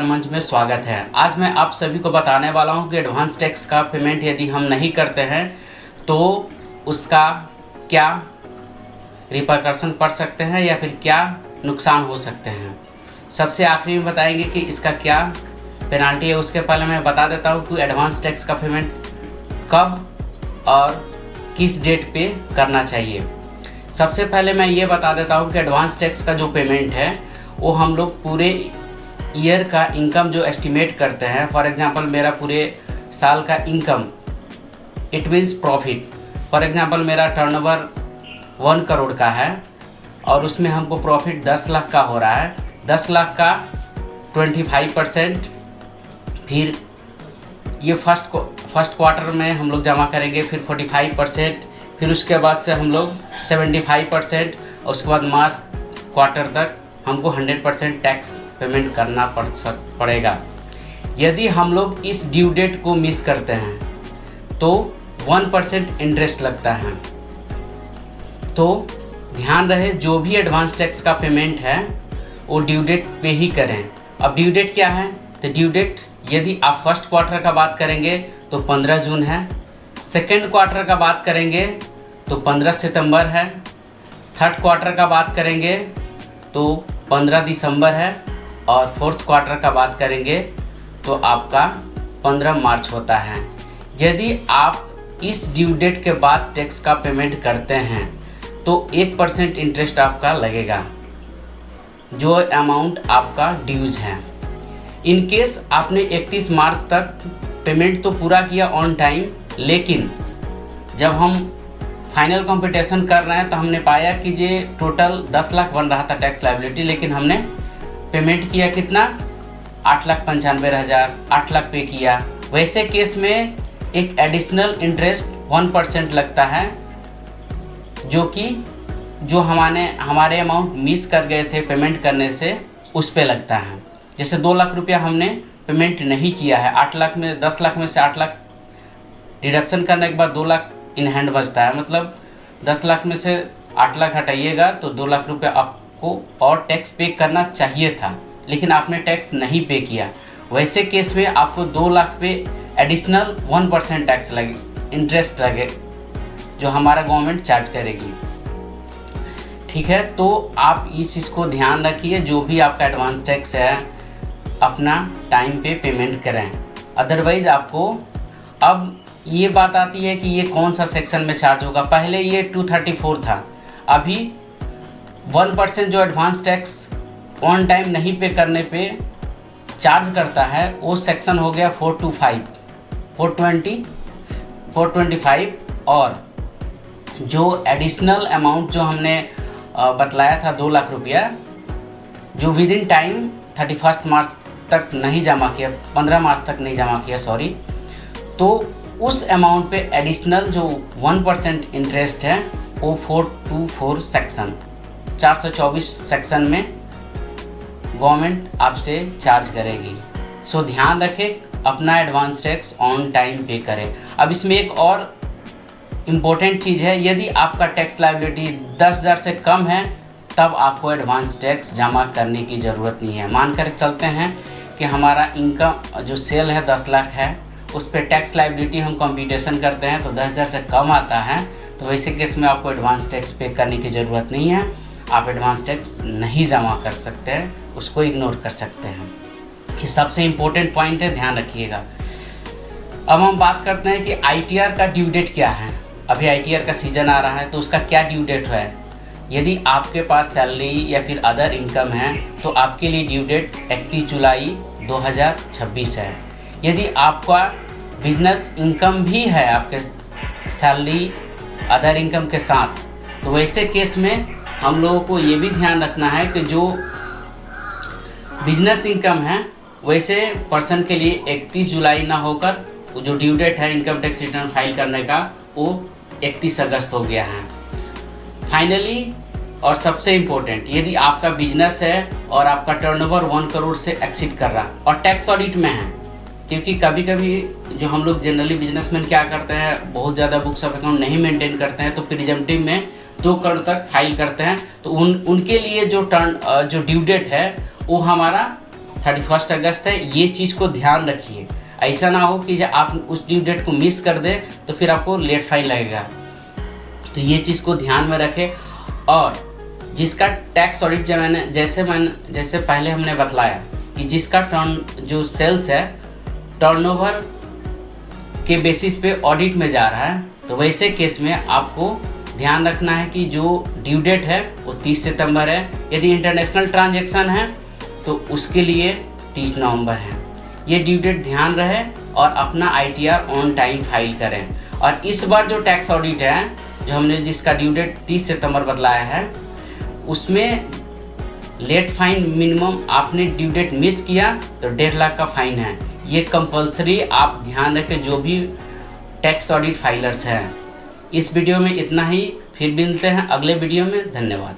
ज्ञान मंच में स्वागत है। आज मैं आप सभी को बताने वाला हूं कि एडवांस टैक्स का पेमेंट यदि हम नहीं करते हैं तो उसका क्या रिपरकशन पड़ सकते हैं या फिर क्या नुकसान हो सकते हैं। सबसे आखिरी में बताएंगे कि इसका क्या पेनाल्टी है। उसके पहले मैं बता देता हूं कि एडवांस टैक्स का पेमेंट कब और किस डेट पे करना चाहिए। सबसे पहले मैं ये बता देता हूं कि एडवांस टैक्स का जो पेमेंट है वो हम लोग पूरे ईयर का इनकम जो एस्टिमेट करते हैं। फॉर एग्जांपल मेरा पूरे साल का income it means profit. For example मेरा टर्नओवर 1 करोड़ का है और उसमें हमको प्रॉफिट 10 लाख का हो रहा है। 10 लाख का 25%, फिर ये फर्स्ट क्वार्टर में हम लोग जमा करेंगे, फिर 45%, फिर उसके बाद से हम लोग 75% और उसके बाद मार्च क्वार्टर तक हमको 100% टैक्स पेमेंट करना पड़ेगा। यदि हम लोग इस ड्यू डेट को मिस करते हैं तो 1% इंटरेस्ट लगता है। तो ध्यान रहे जो भी एडवांस टैक्स का पेमेंट है वो ड्यू डेट पे ही करें। अब ड्यू डेट क्या है? तो ड्यू डेट यदि आप फर्स्ट क्वार्टर का बात करेंगे तो 15 जून है, सेकेंड क्वार्टर का बात करेंगे तो 15 सितंबर है, थर्ड क्वार्टर का बात करेंगे तो 15 दिसंबर है और फोर्थ क्वार्टर का बात करेंगे तो आपका 15 मार्च होता है। यदि आप इस ड्यू डेट के बाद टैक्स का पेमेंट करते हैं तो 1% इंटरेस्ट आपका लगेगा जो अमाउंट आपका ड्यूज है। इन केस आपने 31 मार्च तक पेमेंट तो पूरा किया ऑन टाइम, लेकिन जब हम फाइनल कंप्यूटेशन कर रहे हैं तो हमने पाया कि ये टोटल 10 लाख बन रहा था टैक्स लायबिलिटी, लेकिन हमने पेमेंट किया कितना? 8,95,000, 8 लाख पे किया। वैसे केस में एक एडिशनल इंटरेस्ट 1% लगता है जो हमारे अमाउंट मिस कर गए थे पेमेंट करने से उस पे लगता है। जैसे 2 लाख रुपया हमने पेमेंट नहीं किया है, 8 लाख में 10 लाख में से 8 लाख डिडक्शन करने के बाद 2 लाख इन हैंड बचता है। मतलब 10 लाख में से 8 लाख हटाइएगा तो 2 लाख रुपया आपको और टैक्स पे करना चाहिए था, लेकिन आपने टैक्स नहीं पे किया। वैसे केस में आपको 2 लाख पे एडिशनल 1% टैक्स लगे, इंटरेस्ट लगे जो हमारा गवर्नमेंट चार्ज करेगी। ठीक है, तो आप इस चीज़ को ध्यान रखिए, जो भी आपका एडवांस टैक्स है अपना टाइम पे पेमेंट करें। अदरवाइज़ आपको अब ये बात आती है कि ये कौन सा सेक्शन में चार्ज होगा। पहले ये 234 था, अभी 1% जो एडवांस टैक्स ऑन टाइम नहीं पे करने पे चार्ज करता है वो सेक्शन हो गया 425। और जो एडिशनल अमाउंट जो हमने बतलाया था 2 लाख रुपया, जो विद इन टाइम 31 मार्च तक नहीं जमा किया, 15 मार्च तक नहीं जमा किया सॉरी, तो उस अमाउंट पे एडिशनल जो 1% इंटरेस्ट है वो 424 सेक्शन 424 सेक्शन में गवर्नमेंट आपसे चार्ज करेगी। सो ध्यान रखें, अपना एडवांस टैक्स ऑन टाइम पे करें। अब इसमें एक और इम्पोर्टेंट चीज़ है, यदि आपका टैक्स लायबिलिटी 10,000 से कम है तब आपको एडवांस टैक्स जमा करने की ज़रूरत नहीं है। मानकर चलते हैं कि हमारा इनकम जो सेल है 10 लाख है, उस पर टैक्स लायबिलिटी हम कंप्यूटेशन करते हैं तो 10,000 से कम आता है, तो वैसे केस में आपको एडवांस टैक्स पे करने की ज़रूरत नहीं है। आप एडवांस टैक्स नहीं जमा कर सकते हैं, उसको इग्नोर कर सकते हैं। ये सबसे इम्पोर्टेंट पॉइंट है, ध्यान रखिएगा। अब हम बात करते हैं कि ITR का ड्यू डेट क्या है। अभी ITR का सीज़न आ रहा है तो उसका क्या ड्यू डेट है। यदि आपके पास सैलरी या फिर अदर इनकम है तो आपके लिए ड्यू डेट 31 जुलाई 2026 है। यदि आपका बिजनेस इनकम भी है आपके सैलरी अदर इनकम के साथ, तो वैसे केस में हम लोगों को ये भी ध्यान रखना है कि जो बिजनेस इनकम है वैसे पर्सन के लिए 31 जुलाई ना होकर जो ड्यू डेट है इनकम टैक्स रिटर्न फाइल करने का वो 31 अगस्त हो गया है। फाइनली और सबसे इम्पोर्टेंट, यदि आपका बिजनेस है और आपका टर्नओवर 1 करोड़ से एक्सीड कर रहा और टैक्स ऑडिट में है, क्योंकि कभी कभी जो हम लोग जनरली बिजनेसमैन क्या करते हैं, बहुत ज़्यादा बुक्स ऑफ अकाउंट नहीं मेंटेन करते हैं तो प्रिजम्पटिव में 2 करोड़ तक फाइल करते हैं, तो उनके लिए जो ड्यू डेट है वो हमारा 31 अगस्त है, ये चीज़ को ध्यान रखिए। ऐसा ना हो कि जब आप उस ड्यू डेट को मिस कर दें तो फिर आपको लेट फाइन लगेगा। तो ये चीज़ को ध्यान में रखें। और जिसका टैक्स ऑडिट जैसे पहले हमने बतलाया कि जिसका जो सेल्स है टर्नओवर के बेसिस पे ऑडिट में जा रहा है, तो वैसे केस में आपको ध्यान रखना है कि जो ड्यू डेट है वो 30 सितंबर है। यदि इंटरनेशनल ट्रांजैक्शन है तो उसके लिए 30 नवंबर है। ये ड्यू डेट ध्यान रहे और अपना ITR ऑन टाइम फाइल करें। और इस बार जो टैक्स ऑडिट है जो हमने जिसका ड्यू डेट 30 सितंबर बतलाया है, उसमें लेट फाइन मिनिमम आपने ड्यू डेट मिस किया तो 1.5 लाख का फाइन है। ये कंपलसरी आप ध्यान रखें जो भी टैक्स ऑडिट फाइलर्स हैं। इस वीडियो में इतना ही, फिर मिलते हैं अगले वीडियो में। धन्यवाद।